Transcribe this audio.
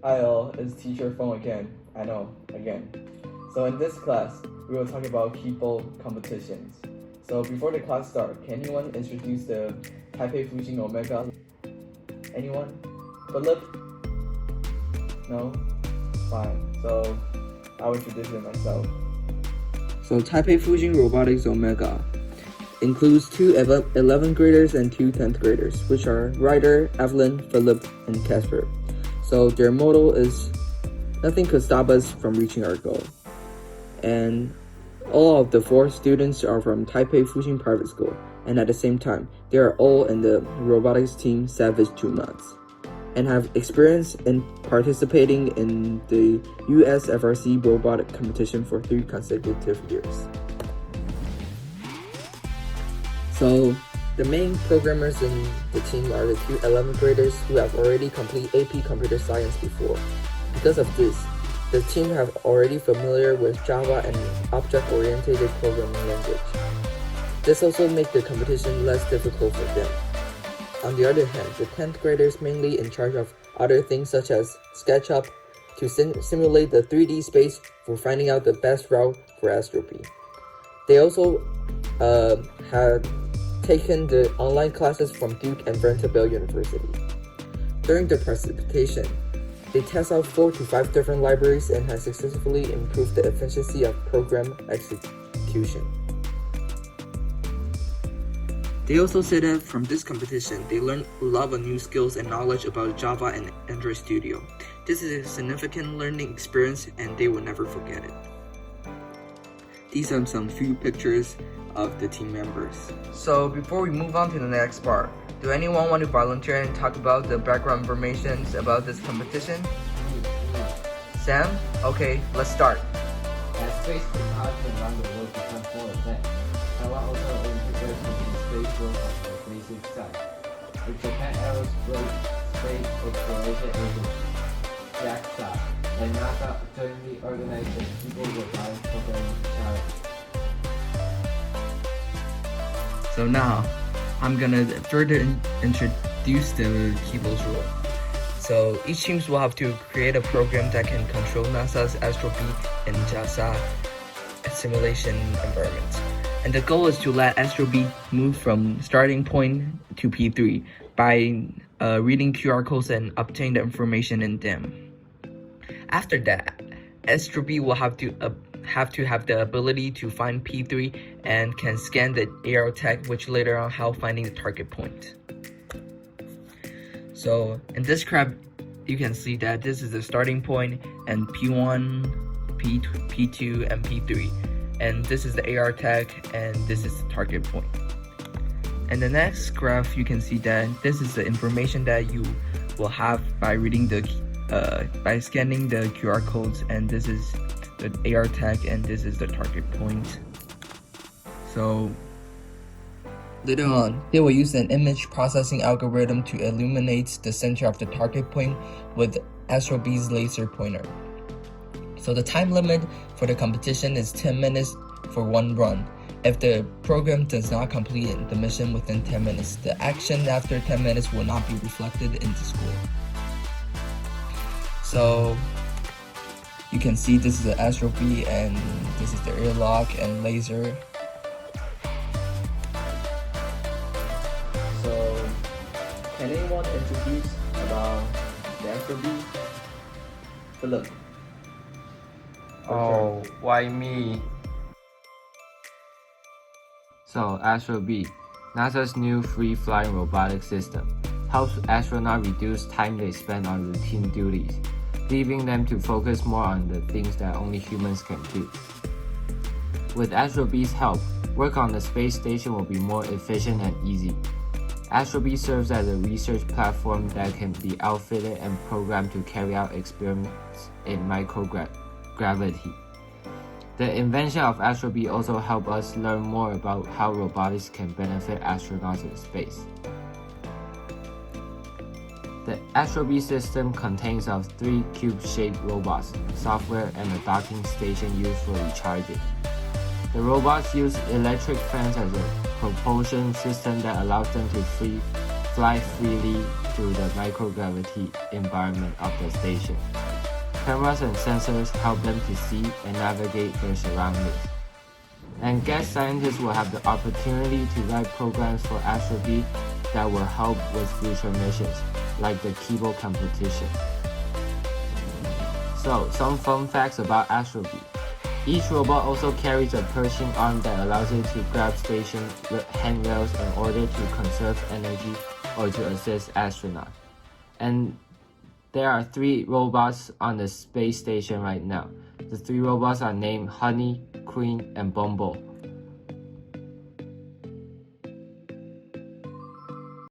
Hi all, it's teacher phone again. I know, again. So in this class, we will talk about KIBO competitions. So before the class starts, can anyone introduce the Taipei Fujin Omega? Anyone? Philip? No? Fine. So I will introduce it myself. So Taipei Fujin Robotics Omega includes two 11th graders and two 10th graders, which are Ryder, Evelyn, Philip, and Casper. So their motto is, nothing could stop us from reaching our goal. And all of the 4 students are from Taipei Fujin Private School, and at the same time, they are all in the robotics team Savage 2 months, and have experience in participating in the USFRC robotic competition for 3 consecutive years. So the main programmers in the team are the 2 11th graders who have already completed AP Computer Science before. Because of this, the team have already familiar with Java and object-oriented programming language. This also makes the competition less difficult for them. On the other hand, the 10th graders mainly in charge of other things such as SketchUp to simulate the 3D space for finding out the best route for Astropy. They also had taken the online classes from Duke and Vanderbilt University. During the presentation, they test out 4 to 5 different libraries and have successfully improved the efficiency of program execution. They also said that from this competition, they learned a lot of new skills and knowledge about Java and Android Studio. This is a significant learning experience and they will never forget it. These are some few pictures of the team members. So before we move on to the next part, do anyone want to volunteer and talk about the background information about this competition? Sam? Okay, let's start. As space technology around the world becomes more advanced, Taiwan also integrates in space work on the basic side. With Japan Aerospace Space Exploration Agency, JAXA, and NASA jointly organized the KIBO Robotics Programming Challenge. So now, I'm gonna further introduce the KIBO's role. So each team will have to create a program that can control NASA's Astropy and JAXA simulation environments. And the goal is to let Astropy move from starting point to P3 by reading QR codes and obtain the information in them. After that, Astropy will have to have the ability to find P3 and can scan the AR tag, which later on help finding the target point. So in this graph, you can see that this is the starting point and P1, P2, P2, and P3. And this is the AR tag and this is the target point. And the next graph, you can see that this is the information that you will have by reading by scanning the QR codes, and this is the AR tag and this is the target point. So later on, they will use an image processing algorithm to illuminate the center of the target point with Astrobee's laser pointer. So the time limit for the competition is 10 minutes for one run. If the program does not complete the mission within 10 minutes, the action after 10 minutes will not be reflected in the score. So you can see this is the Astropy and this is the airlock and laser. So can anyone introduce about the Astropy? Philip. Oh, why me? So, Astro-B, NASA's new free-flying robotic system, helps astronauts reduce time they spend on routine duties, leaving them to focus more on the things that only humans can do. With Astro-B's help, work on the space station will be more efficient and easy. Astro-B serves as a research platform that can be outfitted and programmed to carry out experiments in microgravity. The invention of Astro-B also helped us learn more about how robotics can benefit astronauts in space. The Astro-B system contains of 3 cube-shaped robots, software, and a docking station used for recharging. The robots use electric fans as a propulsion system that allows them to fly freely through the microgravity environment of the station. Cameras and sensors help them to see and navigate their surroundings. And guest scientists will have the opportunity to write programs for AstroB that will help with future missions, like the KIBO competition. So, some fun facts about AstroB. Each robot also carries a Pershing arm that allows it to grab station handrails in order to conserve energy or to assist astronauts. And there are 3 robots on the space station right now. The 3 robots are named Honey, Queen, and Bumble.